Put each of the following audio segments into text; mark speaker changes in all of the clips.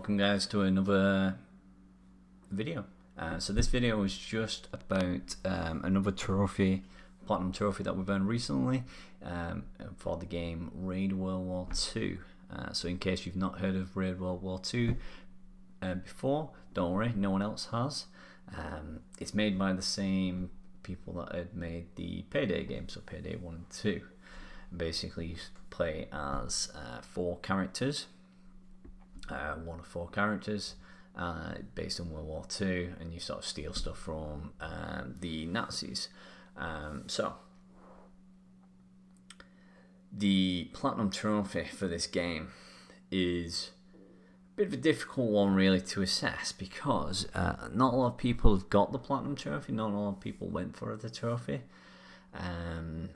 Speaker 1: welcome guys to another video. So this video is just about another trophy, platinum trophy that we've earned recently for the game Raid World War 2. So in case you've not heard of Raid World War 2 before, don't worry, no one else has. It's made by the same people that had made the Payday game, so Payday 1 and 2. Basically you play as 4 characters. One of 4 characters based on World War II, and you sort of steal stuff from the Nazis. So the platinum trophy for this game is a bit of a difficult one really to assess, because not a lot of people have got the platinum trophy, not a lot of people went for the trophy. I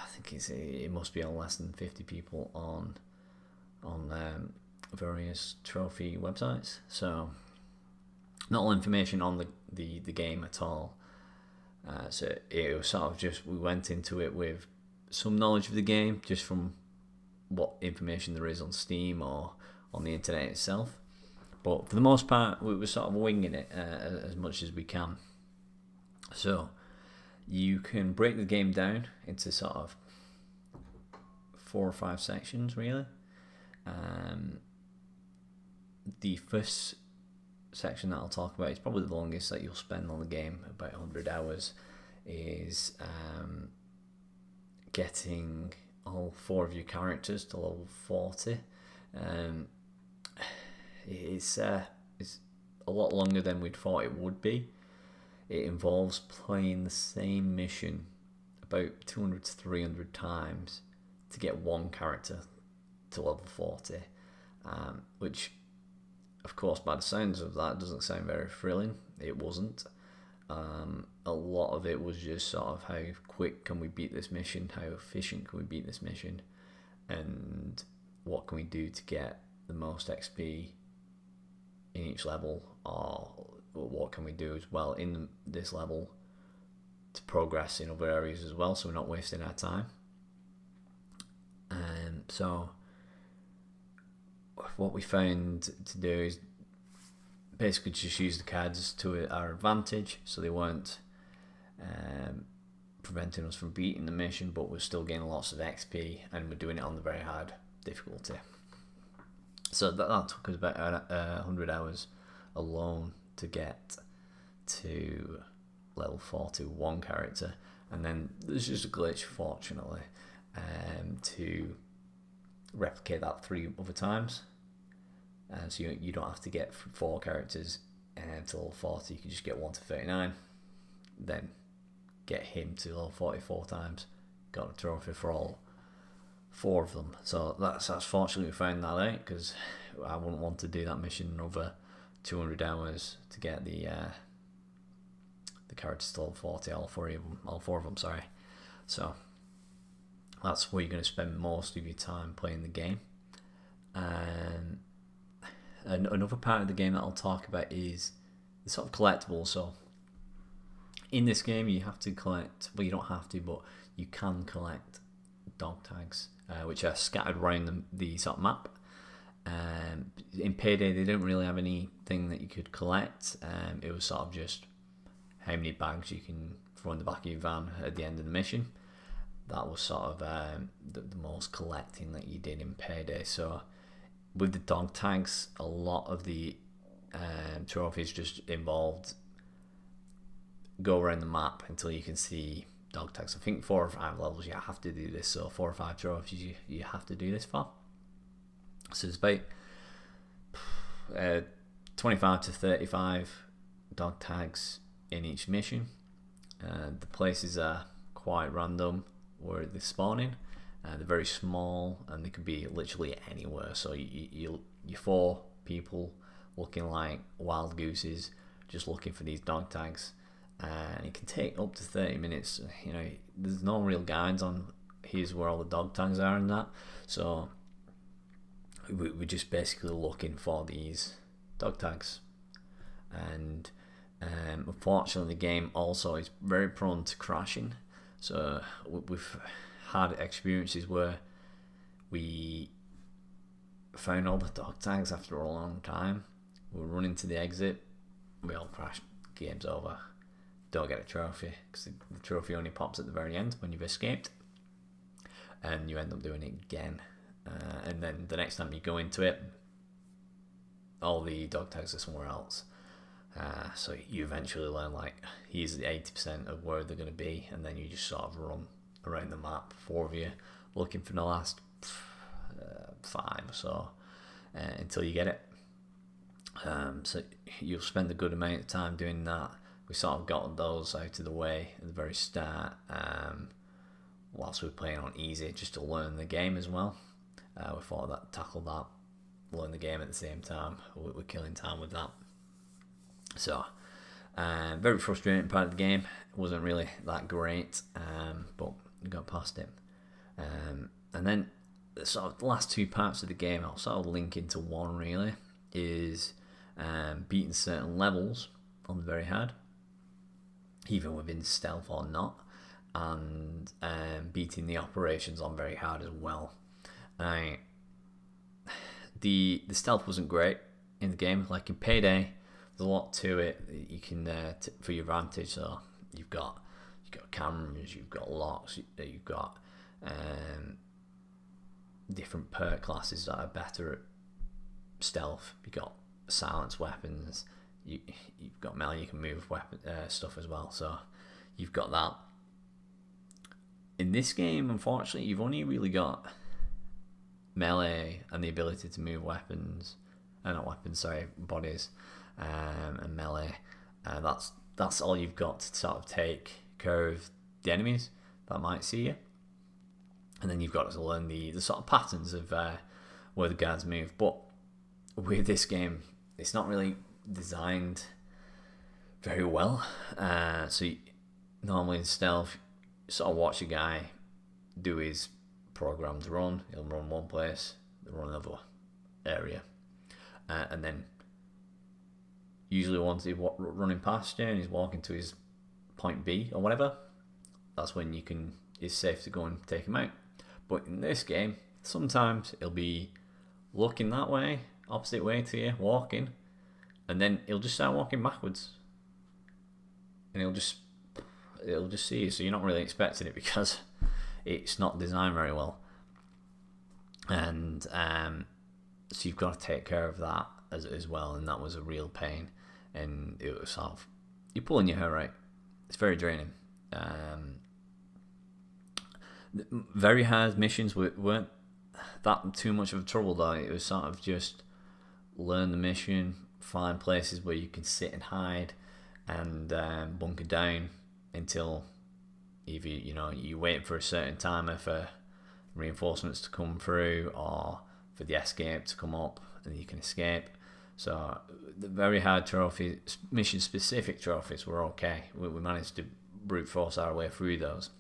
Speaker 1: think it must be on less than 50 people on various trophy websites, so not all information on the game at all. So it was sort of just, we went into it with some knowledge of the game just from what information there is on Steam or on the internet itself, but for the most part we were sort of winging it as much as we can. So you can break the game down into sort of 4 or 5 sections really. The first section that I'll talk about is probably the longest that you'll spend on the game, about 100 hours, is getting all 4 of your characters to level 40. It's a lot longer than we'd thought it would be. It involves playing the same mission about 200 to 300 times to get one character to level 40, which of course by the sounds of that doesn't sound very thrilling. It wasn't. A lot of it was just sort of how quick can we beat this mission, how efficient can we beat this mission, and what can we do to get the most XP in each level, or what can we do as well in this level to progress in other areas as well, so we're not wasting our time. So what we found to do is basically just use the cards to our advantage, so they weren't preventing us from beating the mission, but we're still getting lots of XP, and we're doing it on the very hard difficulty. So that took us about 100 hours alone to get to level 40 with one character, and then there's just a glitch, fortunately, to replicate that 3 other times. So you don't have to get 4 characters to level 40, you can just get 1 to 39, then get him to level 44 times, got a trophy for all 4 of them. So that's fortunately we found that out, because I wouldn't want to do that mission another 200 hours to get the characters to level 40, all 4 of them, sorry. So that's where you're going to spend most of your time playing the game. And another part of the game that I'll talk about is the sort of collectibles. So in this game you have to collect, well, you don't have to, but you can collect dog tags, which are scattered around the sort of map. In Payday they didn't really have anything that you could collect. It was sort of just how many bags you can throw in the back of your van at the end of the mission. That was sort of the most collecting that you did in Payday. So with the dog tags, a lot of the trophies just involved go around the map until you can see dog tags. I think 4 or 5 levels you have to do this, so 4 or 5 trophies you have to do this for. So it's about 25 to 35 dog tags in each mission. The places are quite random where they're spawning. They're very small, and they could be literally anywhere. So you're 4 people looking like wild gooses, just looking for these dog tags, and it can take up to 30 minutes. You know, there's no real guides on here's where all the dog tags are and that. So we're just basically looking for these dog tags, and unfortunately the game also is very prone to crashing. So we've had experiences where we found all the dog tags after a long time. We're running to the exit. We all crash. Game's over. Don't get a trophy because the trophy only pops at the very end when you've escaped, and you end up doing it again. And then the next time you go into it, all the dog tags are somewhere else. So you eventually learn like here's the 80% of where they're going to be, and then you just sort of run around the map, 4 of you, looking for the last 5 or so until you get it. So you'll spend a good amount of time doing that. We sort of got those out of the way at the very start, whilst we were playing on easy, just to learn the game as well. We thought that tackled that, learn the game at the same time. We're killing time with that. So, very frustrating part of the game. It wasn't really that great, but we got past it. And then the sort of the last 2 parts of the game, I'll sort of link into one really, is beating certain levels on the very hard, even within stealth or not, and beating the operations on very hard as well. The stealth wasn't great in the game. Like in Payday, there's a lot to it that you can for your advantage. So you've got cameras, you've got locks, you've got different perk classes that are better at stealth. You've got silence weapons. You've got melee. You can move weapon stuff as well. So you've got that. In this game, unfortunately, you've only really got melee and the ability to move weapons. Not weapons, sorry, bodies, and melee. That's all you've got to sort of take care of the enemies that might see you. And then you've got to learn the sort of patterns of where the guards move. But with this game, it's not really designed very well. So normally in stealth, you sort of watch a guy do his programmed run. He'll run one place, run another area, and then usually once he's running past you and he's walking to his point B or whatever, that's when it's safe to go and take him out. But in this game, sometimes he'll be looking that way, opposite way to you, walking, and then he'll just start walking backwards, and it'll just see you. So you're not really expecting it because it's not designed very well, and so you've got to take care of that as well. And that was a real pain, and it was sort of, you're pulling your hair out. It's very draining. Very hard missions weren't that too much of a trouble though. It was sort of just learn the mission, find places where you can sit and hide, and bunker down until either you wait for a certain timer for reinforcements to come through or for the escape to come up and you can escape. So the very hard trophies, mission specific trophies, were okay. We managed to brute force our way through those.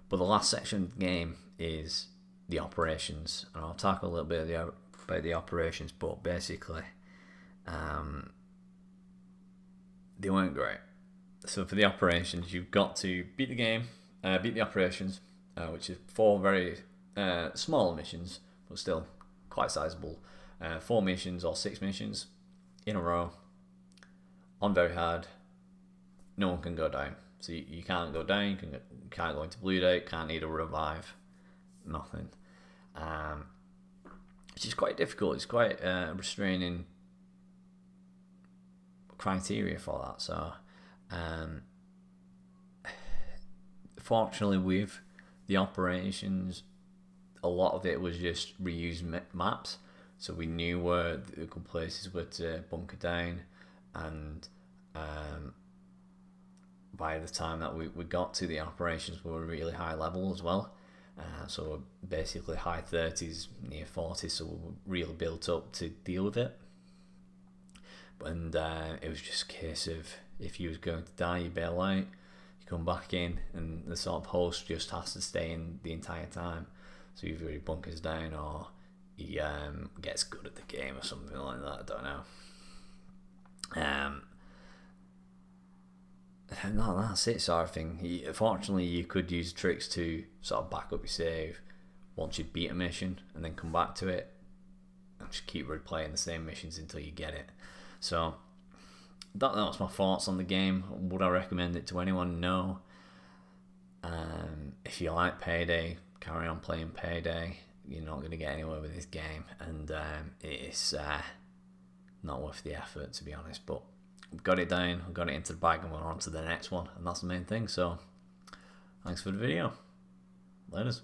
Speaker 1: But the last section of the game is the operations, and I'll talk a little bit about the operations, but basically they weren't great. So for the operations, you've got to beat the game, beat the operations, which is 4 very small missions, but still quite sizable. 4 missions or 6 missions in a row on very hard. No one can go down. So you can't go down, you can't go into bleed out, can't need a revive, nothing. Which is quite difficult. It's quite restraining criteria for that. So fortunately with the operations, a lot of it was just reused maps. So we knew where the good places were to bunker down, and by the time that we got to the operations, we were really high level as well. So we're basically high 30s, near 40s, so we were really built up to deal with it. And it was just a case of, if you was going to die, you bail out, you come back in, and the sort of host just has to stay in the entire time. So either he bunkers down or he gets good at the game or something like that, I don't know. No, that's it, sort of thing. Fortunately, you could use tricks to sort of back up your save, once you beat a mission and then come back to it and just keep replaying the same missions until you get it. So that's my thoughts on the game. Would I recommend it to anyone? No. If you like Payday, carry on playing Payday. You're not going to get anywhere with this game, and it's not worth the effort, to be honest. But we've got it down, we've got it into the bag, and we're on to the next one, and that's the main thing. So thanks for the video. Laters.